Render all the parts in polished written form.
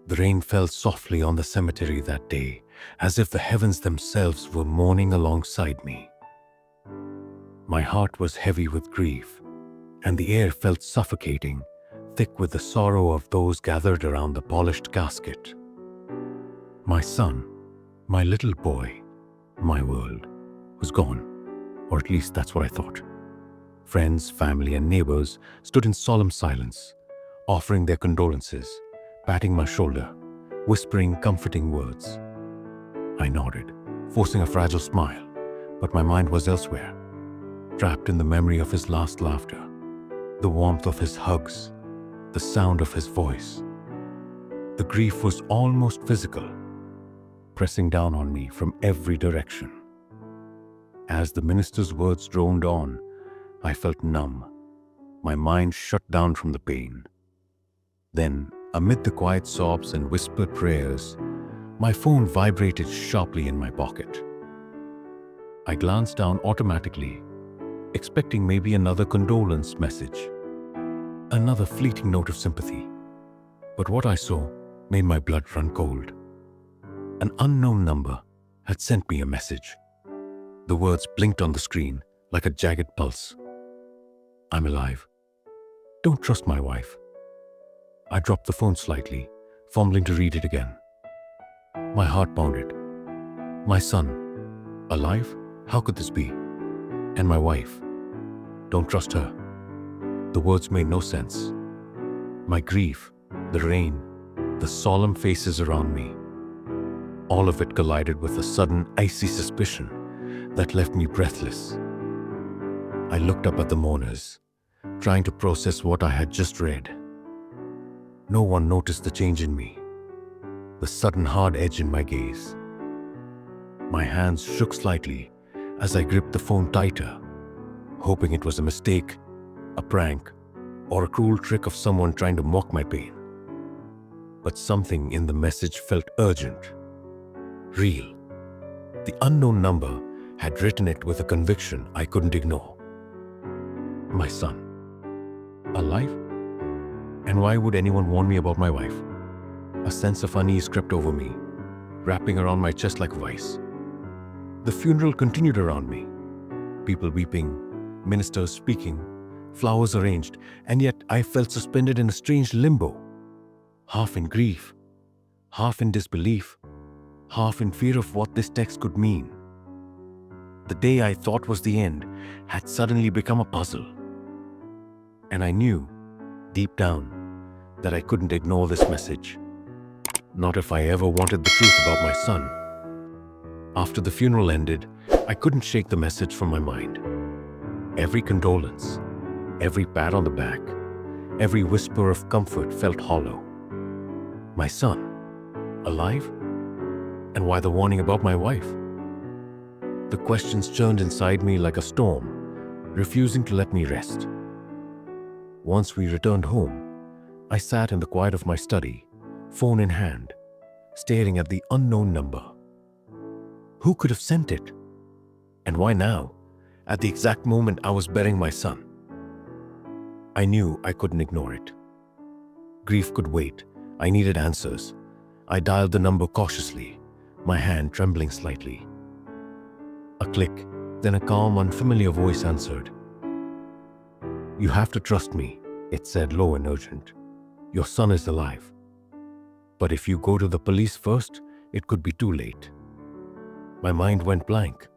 The rain fell softly on the cemetery that day, as if the heavens themselves were mourning alongside me. My heart was heavy with grief, and the air felt suffocating, thick with the sorrow of those gathered around the polished casket. My son, my little boy, my world, was gone, or at least that's what I thought. Friends, family, and neighbors stood in solemn silence, offering their condolences, patting my shoulder, whispering comforting words. I nodded, forcing a fragile smile, but my mind was elsewhere, trapped in the memory of his last laughter, the warmth of his hugs, the sound of his voice. The grief was almost physical, pressing down on me from every direction. As the minister's words droned on, I felt numb, my mind shut down from the pain. Then, amid the quiet sobs and whispered prayers, my phone vibrated sharply in my pocket. I glanced down automatically, expecting maybe another condolence message, another fleeting note of sympathy. But what I saw made my blood run cold. An unknown number had sent me a message. The words blinked on the screen like a jagged pulse. I'm alive. Don't trust my wife. I dropped the phone slightly, fumbling to read it again. My heart pounded. My son, alive? How could this be? And my wife, don't trust her. The words made no sense. My grief, the rain, the solemn faces around me, all of it collided with a sudden icy suspicion that left me breathless. I looked up at the mourners, trying to process what I had just read. No one noticed the change in me, the sudden hard edge in my gaze. My hands shook slightly as I gripped the phone tighter, hoping it was a mistake, a prank, or a cruel trick of someone trying to mock my pain. But something in the message felt urgent, real. The unknown number had written it with a conviction I couldn't ignore. My son, alive? And why would anyone warn me about my wife? A sense of unease crept over me, wrapping around my chest like a vice. The funeral continued around me. People weeping, ministers speaking, flowers arranged, and yet I felt suspended in a strange limbo, half in grief, half in disbelief, half in fear of what this text could mean. The day I thought was the end had suddenly become a puzzle. And I knew, deep down, that I couldn't ignore this message. Not if I ever wanted the truth about my son. After the funeral ended, I couldn't shake the message from my mind. Every condolence, every pat on the back, every whisper of comfort felt hollow. My son, alive? And why the warning about my wife? The questions churned inside me like a storm, refusing to let me rest. Once we returned home, I sat in the quiet of my study, phone in hand, staring at the unknown number. Who could have sent it? And why now, at the exact moment I was burying my son? I knew I couldn't ignore it. Grief could wait. I needed answers. I dialed the number cautiously, my hand trembling slightly. A click, then a calm, unfamiliar voice answered. You have to trust me, it said low and urgent. Your son is alive. But if you go to the police first, it could be too late. My mind went blank.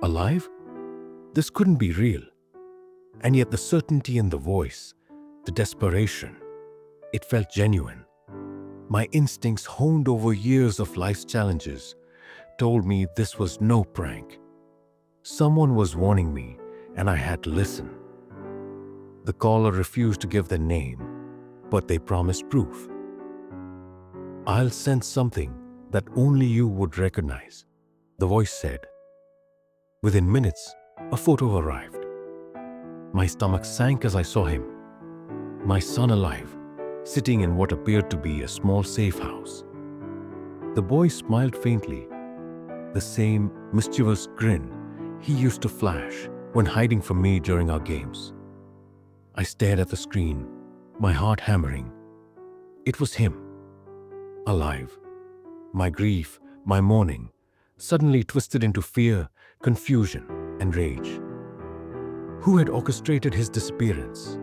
Alive? This couldn't be real. And yet the certainty in the voice, the desperation, it felt genuine. My instincts, honed over years of life's challenges, told me this was no prank. Someone was warning me, and I had to listen. The caller refused to give their name, but they promised proof. I'll send something that only you would recognize, the voice said. Within minutes, a photo arrived. My stomach sank as I saw him. My son alive, sitting in what appeared to be a small safe house. The boy smiled faintly, the same mischievous grin he used to flash when hiding from me during our games. I stared at the screen, my heart hammering. It was him. alive. My grief, my mourning, suddenly twisted into fear, confusion, and rage. Who had orchestrated his disappearance?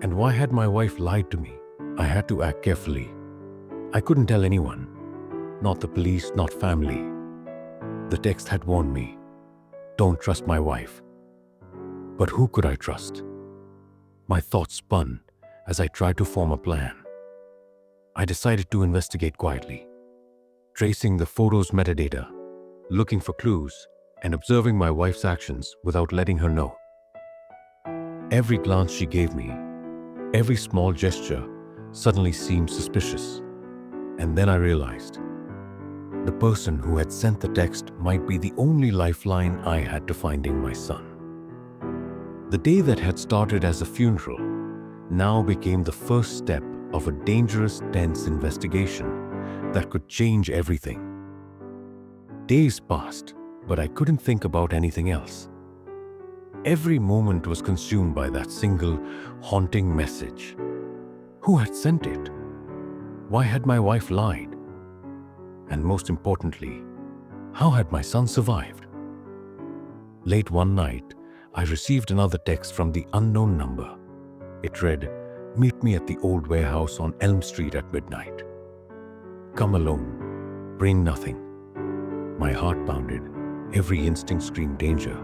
And why had my wife lied to me? I had to act carefully. I couldn't tell anyone, not the police, not family. The text had warned me, don't trust my wife. But who could I trust? My thoughts spun as I tried to form a plan. I decided to investigate quietly, tracing the photo's metadata, looking for clues, and observing my wife's actions without letting her know. Every glance she gave me, every small gesture suddenly seemed suspicious. And then I realized the person who had sent the text might be the only lifeline I had to finding my son. The day that had started as a funeral now became the first step of a dangerous, tense investigation that could change everything. Days passed, but I couldn't think about anything else. Every moment was consumed by that single, haunting message. Who had sent it? Why had my wife lied? And most importantly, how had my son survived? Late one night, I received another text from the unknown number. It read, "Meet me at the old warehouse on Elm Street at midnight. Come alone. Bring nothing." My heart pounded. Every instinct screamed danger,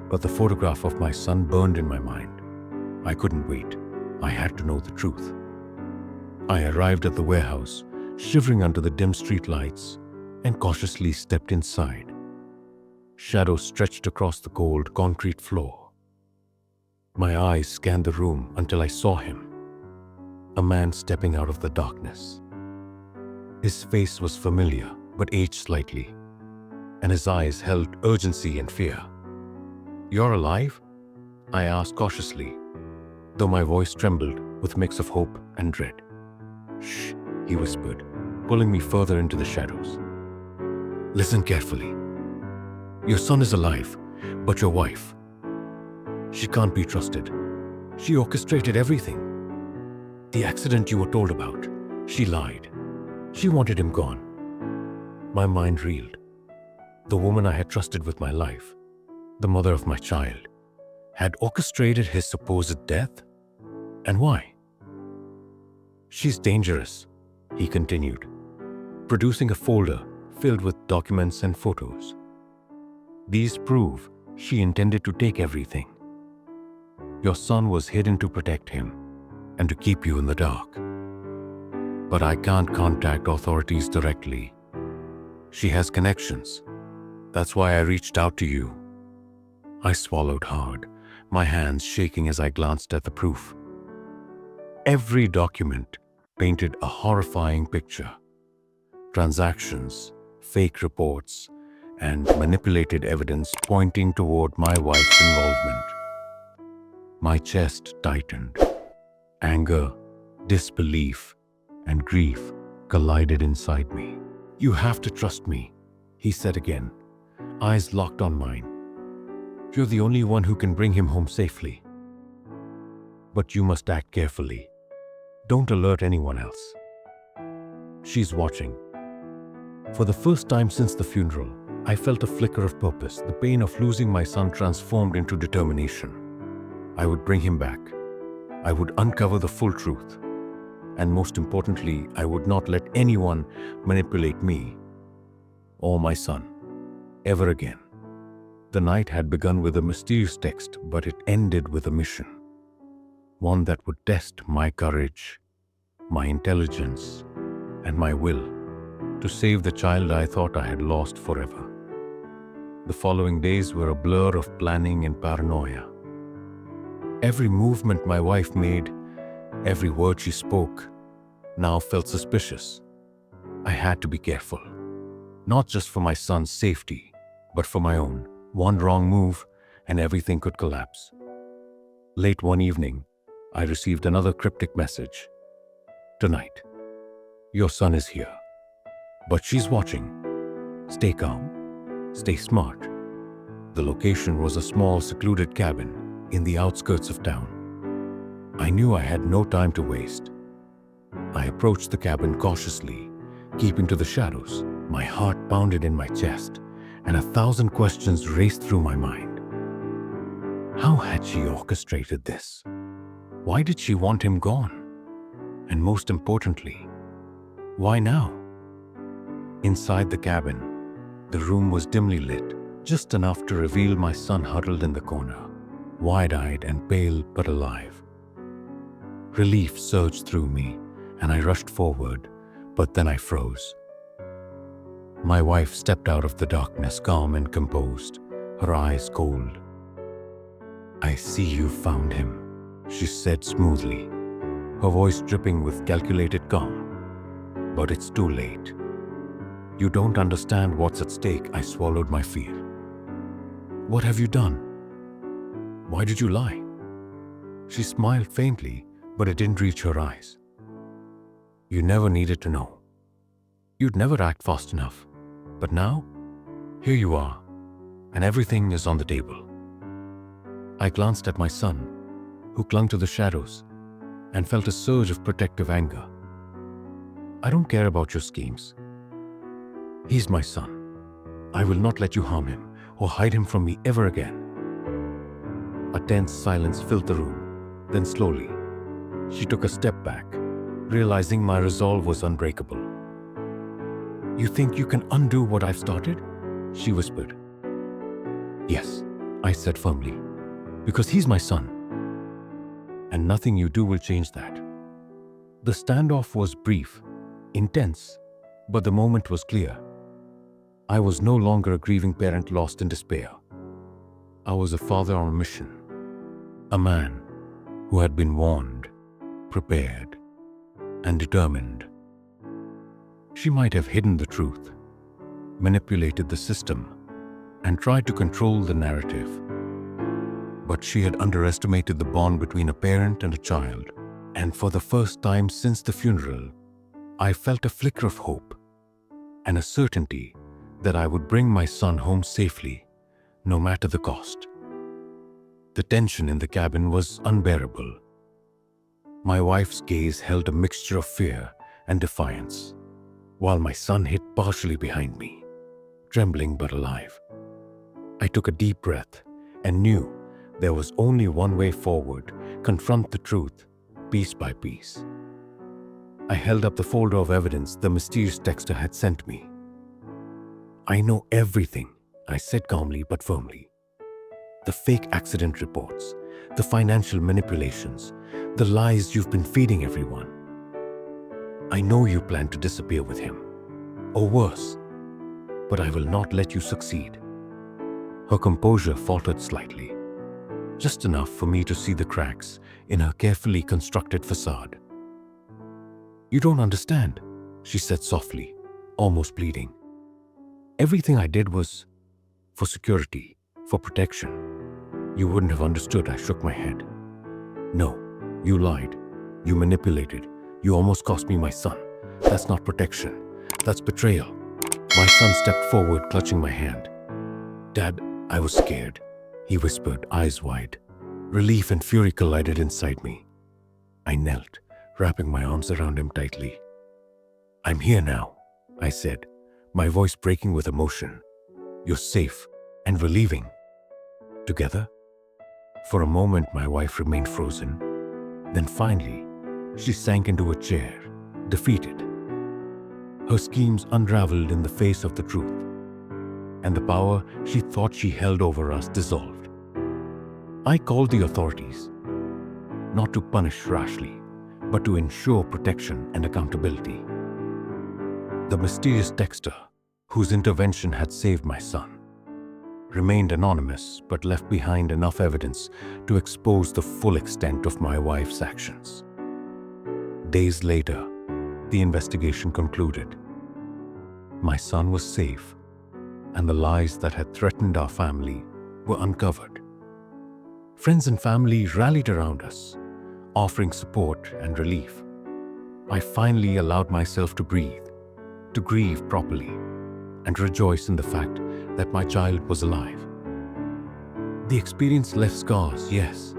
but the photograph of my son burned in my mind. I couldn't wait. I had to know the truth. I arrived at the warehouse, shivering under the dim street lights, and cautiously stepped inside. Shadows stretched across the cold concrete floor. My eyes scanned the room until I saw him, a man stepping out of the darkness. His face was familiar, but aged slightly, and his eyes held urgency and fear. "You're alive?" I asked cautiously, though my voice trembled with a mix of hope and dread. "Shh," he whispered, pulling me further into the shadows. "Listen carefully. Your son is alive, but your wife, she can't be trusted. She orchestrated everything. The accident you were told about, she lied. She wanted him gone." My mind reeled. The woman I had trusted with my life, the mother of my child, had orchestrated his supposed death? And why? "She's dangerous," he continued, producing a folder filled with documents and photos. "These prove she intended to take everything. Your son was hidden to protect him and to keep you in the dark. But I can't contact authorities directly. She has connections. That's why I reached out to you." I swallowed hard, my hands shaking as I glanced at the proof. Every document painted a horrifying picture. Transactions, fake reports, and manipulated evidence pointing toward my wife's involvement. My chest tightened. Anger, disbelief, and grief collided inside me. "You have to trust me," he said again, eyes locked on mine. "You're the only one who can bring him home safely. But you must act carefully. Don't alert anyone else. She's watching." For the first time since the funeral, I felt a flicker of purpose. The pain of losing my son transformed into determination. I would bring him back. I would uncover the full truth. And most importantly, I would not let anyone manipulate me or my son ever again. The night had begun with a mysterious text, but it ended with a mission. One that would test my courage, my intelligence, and my will to save the child I thought I had lost forever. The following days were a blur of planning and paranoia. Every movement my wife made, every word she spoke, now felt suspicious. I had to be careful, not just for my son's safety, but for my own. One wrong move, and everything could collapse. Late one evening, I received another cryptic message. "Tonight, your son is here, but she's watching. Stay calm, stay smart." The location was a small, secluded cabin in the outskirts of town. I knew I had no time to waste. I approached the cabin cautiously, keeping to the shadows. My heart pounded in my chest, and 1,000 questions raced through my mind. How had she orchestrated this? Why did she want him gone? And most importantly, why now? Inside the cabin, the room was dimly lit, just enough to reveal my son huddled in the corner, wide-eyed and pale but alive. Relief surged through me, and I rushed forward, but then I froze. My wife stepped out of the darkness, calm and composed, her eyes cold. "I see you found him," she said smoothly, her voice dripping with calculated calm. "But it's too late. You don't understand what's at stake." I swallowed my fear. "What have you done? Why did you lie?" She smiled faintly, but it didn't reach her eyes. "You never needed to know. You'd never act fast enough. But now, here you are, and everything is on the table." I glanced at my son, who clung to the shadows, and felt a surge of protective anger. "I don't care about your schemes. He's my son. I will not let you harm him or hide him from me ever again." A tense silence filled the room. Then slowly, she took a step back, realizing my resolve was unbreakable. "You think you can undo what I've started?" she whispered. "Yes," I said firmly, "because he's my son, and nothing you do will change that." The standoff was brief, intense, but the moment was clear. I was no longer a grieving parent lost in despair. I was a father on a mission, a man who had been warned, prepared, and determined. She might have hidden the truth, manipulated the system, and tried to control the narrative. But she had underestimated the bond between a parent and a child, and for the first time since the funeral, I felt a flicker of hope and a certainty that I would bring my son home safely, no matter the cost. The tension in the cabin was unbearable. My wife's gaze held a mixture of fear and defiance, while my son hid partially behind me, trembling but alive. I took a deep breath and knew there was only one way forward: confront the truth, piece by piece. I held up the folder of evidence the mysterious texter had sent me. "I know everything," I said calmly but firmly. "The fake accident reports, the financial manipulations, the lies you've been feeding everyone. I know you plan to disappear with him, or worse, but I will not let you succeed." Her composure faltered slightly, just enough for me to see the cracks in her carefully constructed facade. "You don't understand," she said softly, almost pleading. "Everything I did was for security, for protection." "You wouldn't have understood," I shook my head. "No, you lied. You manipulated. You almost cost me my son. That's not protection. That's betrayal." My son stepped forward, clutching my hand. "Dad, I was scared," he whispered, eyes wide. Relief and fury collided inside me. I knelt, wrapping my arms around him tightly. "I'm here now," I said, my voice breaking with emotion. "You're safe and we're leaving. Together?" For a moment, my wife remained frozen. Then finally, she sank into a chair, defeated. Her schemes unraveled in the face of the truth, and the power she thought she held over us dissolved. I called the authorities, not to punish rashly, but to ensure protection and accountability. The mysterious texter, whose intervention had saved my son, remained anonymous but left behind enough evidence to expose the full extent of my wife's actions. Days later, the investigation concluded. My son was safe, and the lies that had threatened our family were uncovered. Friends and family rallied around us, offering support and relief. I finally allowed myself to breathe, to grieve properly, and rejoice in the fact that my child was alive. The experience left scars, yes,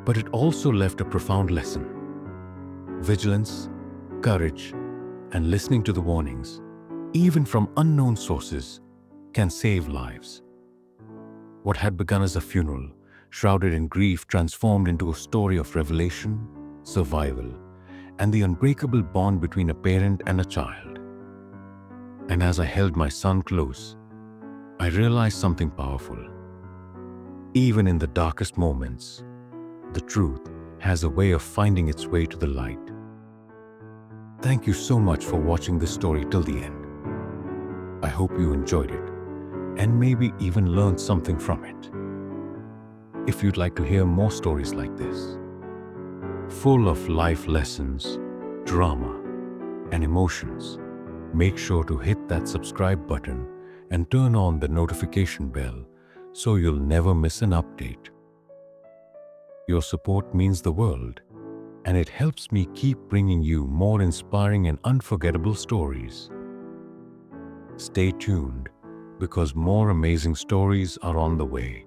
but it also left a profound lesson. Vigilance, courage, and listening to the warnings, even from unknown sources, can save lives. What had begun as a funeral, shrouded in grief, transformed into a story of revelation, survival, and the unbreakable bond between a parent and a child. And as I held my son close, I realized something powerful. Even in the darkest moments, the truth has a way of finding its way to the light. Thank you so much for watching this story till the end. I hope you enjoyed it and maybe even learned something from it. If you'd like to hear more stories like this, full of life lessons, drama, and emotions, make sure to hit that subscribe button and turn on the notification bell so you'll never miss an update. Your support means the world, and it helps me keep bringing you more inspiring and unforgettable stories. Stay tuned, because more amazing stories are on the way.